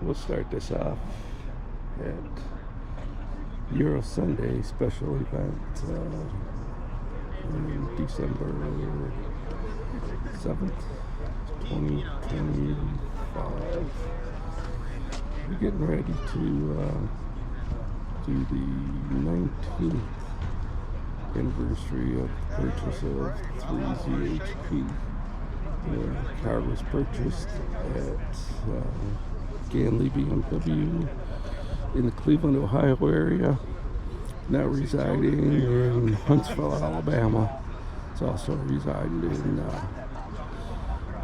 We'll start this off at Euro Sunday special event on December 7th, 2025. We're getting ready to do the 19th anniversary of the purchase of 3 ZHP. The car was purchased at Ganley BMW in the Cleveland, Ohio area, now residing in Huntsville, Alabama. It's also resided in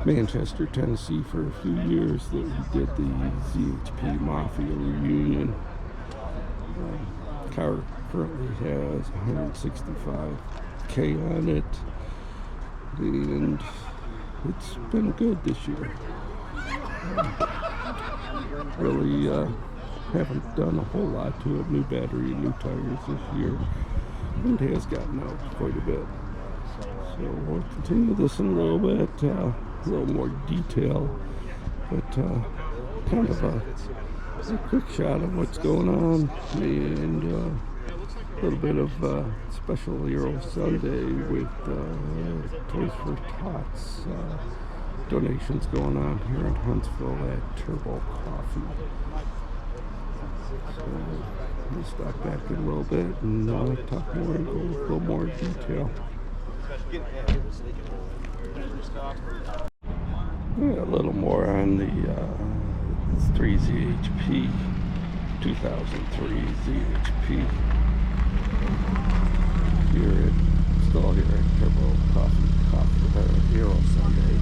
Manchester, Tennessee for a few years that we did the ZHP Mafia reunion. Car currently has 165K on it, and it's been good this year. Really haven't done a whole lot to it. New battery, new tires this year. It has gotten out quite a bit. So we'll continue this in a little bit, a little more detail, but kind of a quick shot of what's going on, and a little bit of special Euro Sunday with Toys for Tots donations going on here in Huntsville at Turbo Coffee. So we'll stop back in a little bit and talk more and go a little more detail. Yeah, a little more on the 3 ZHP 2003 ZHP still here at Turbo Coffee Euro Sunday.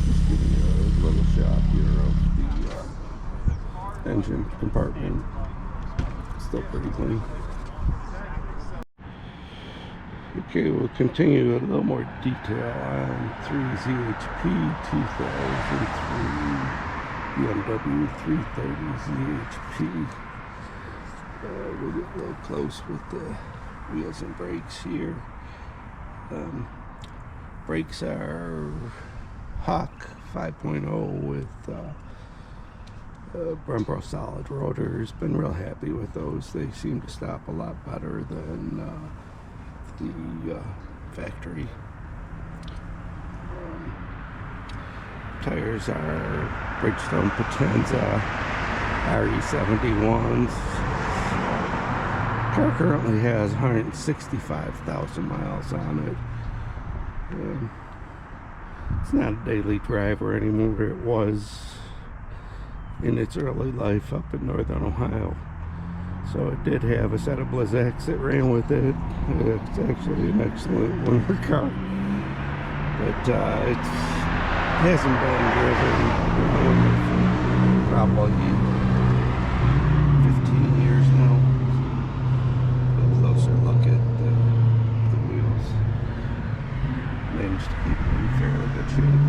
Just giving you a little shot here of the engine compartment. Still pretty clean. Okay, we'll continue a little more detail on 3 ZHP 2003 BMW 330 ZHP. We'll get a little close with the wheels and brakes here. Brakes are Hawk 5.0 with Brembo solid rotors. Been real happy with those. They seem to stop a lot better than the factory. Tires are Bridgestone Potenza RE71s. Car currently has 165,000 miles on it. It's not a daily driver anymore. It was in its early life up in northern Ohio. So it did have a set of Blizzaks that ran with it. It's actually an excellent winter car. But it hasn't been driven for probably 15 years now. A closer look at the wheels. Managed to keep them in fairly good shape.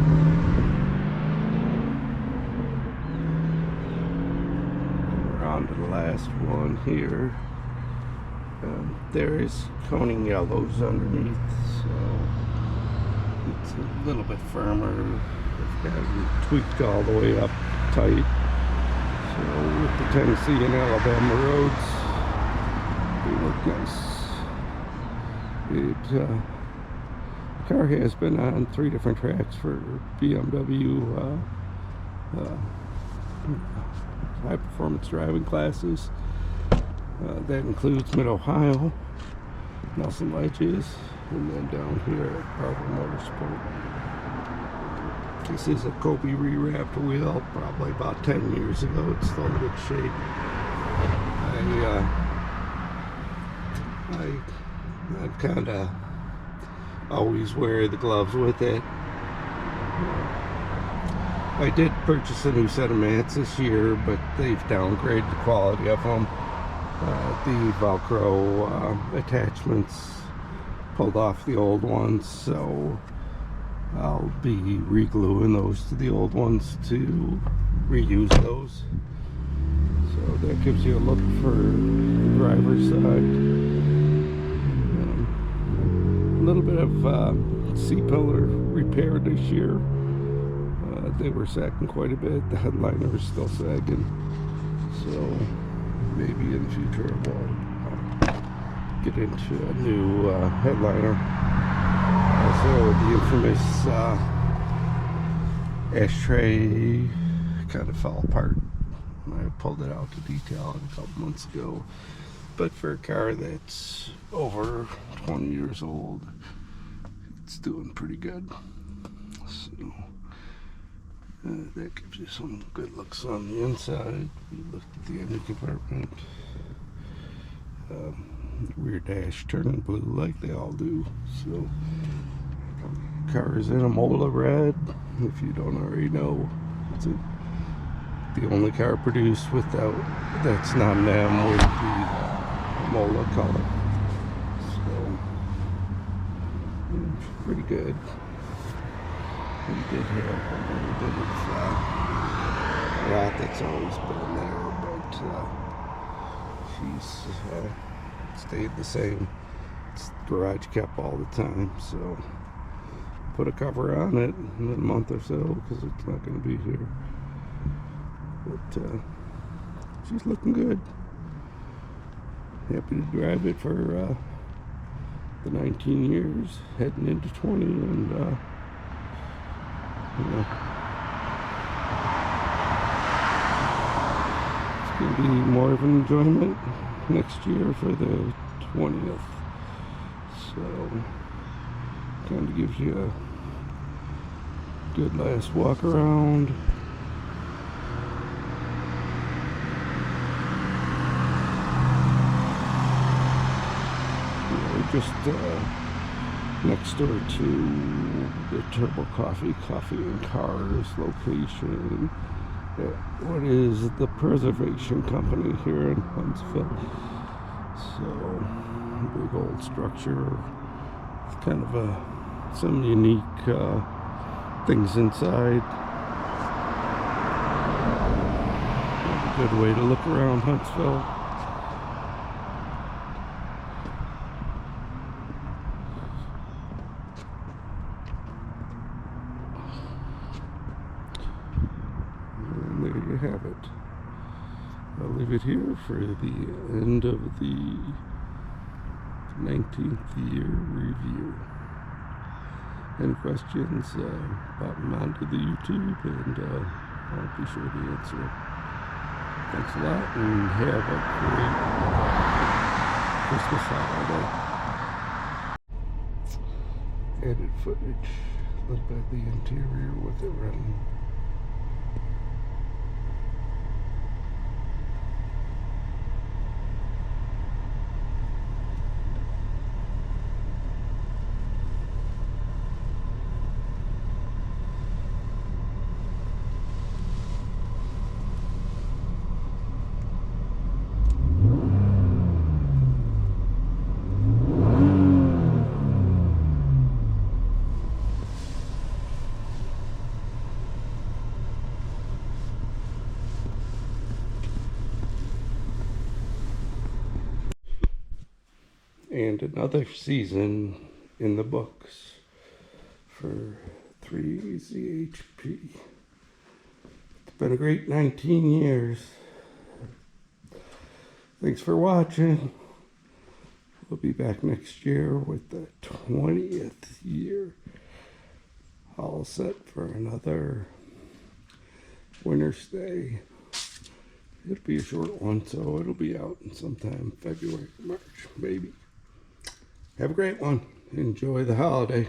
We're on to the last one here. There is coning yellows underneath, so it's a little bit firmer. It's got it tweaked all the way up tight. So with the Tennessee and Alabama roads, they look nice. The car has been on 3 different tracks for BMW high performance driving classes. That includes Mid-Ohio, Nelson Ledges, and then down here at Barber Motorsport. This is a Kobe rewrapped wheel, probably about 10 years ago. It's still in good shape. I kind of always wear the gloves with it. I did purchase a new set of mats this year, but they've downgraded the quality of them. The Velcro attachments pulled off the old ones, so I'll be re-gluing those to the old ones to reuse those. So that gives you a look for the driver's side. A little bit of C-pillar repair this year. they were sagging quite a bit. The headliner is still sagging, so maybe in the future we'll get into a new headliner. Also, the infamous ashtray kind of fell apart. I pulled it out to detail a couple months ago, but for a car that's over 20 years old, it's doing pretty good. So that gives you some good looks on the inside. You look at the engine compartment. Rear dash turning blue like they all do. So car is in a Mola red. If you don't already know, it's the only car produced without that's not an M with the Mola color. So it's pretty good. We did have a little bit of rot that's always been there, but she's stayed the same. It's garage kept all the time, so put a cover on it in a month or so because it's not going to be here. But she's looking good. Happy to drive it for the 19 years, heading into 20, and you know, it's going to be more of an enjoyment next year for the 20th. So kind of gives you a good last walk around. We're just next door to the Turbo Coffee and Cars location. What is the Preservation Company here in Huntsville. So big old structure. It's kind of some unique things inside. A good way to look around Huntsville. And there you have it. I'll leave it here for the end of the 19th year review. Any questions, pop them onto the YouTube and I'll be sure to answer them. Thanks a lot and have a great Christmas holiday. Added footage, a little bit of the interior with it running. And another season in the books for 3 ZHP. It's been a great 19 years. Thanks for watching. We'll be back next year with the 20th year. All set for another winter stay. It'll be a short one, so it'll be out in sometime February, March, maybe. Have a great one. Enjoy the holiday.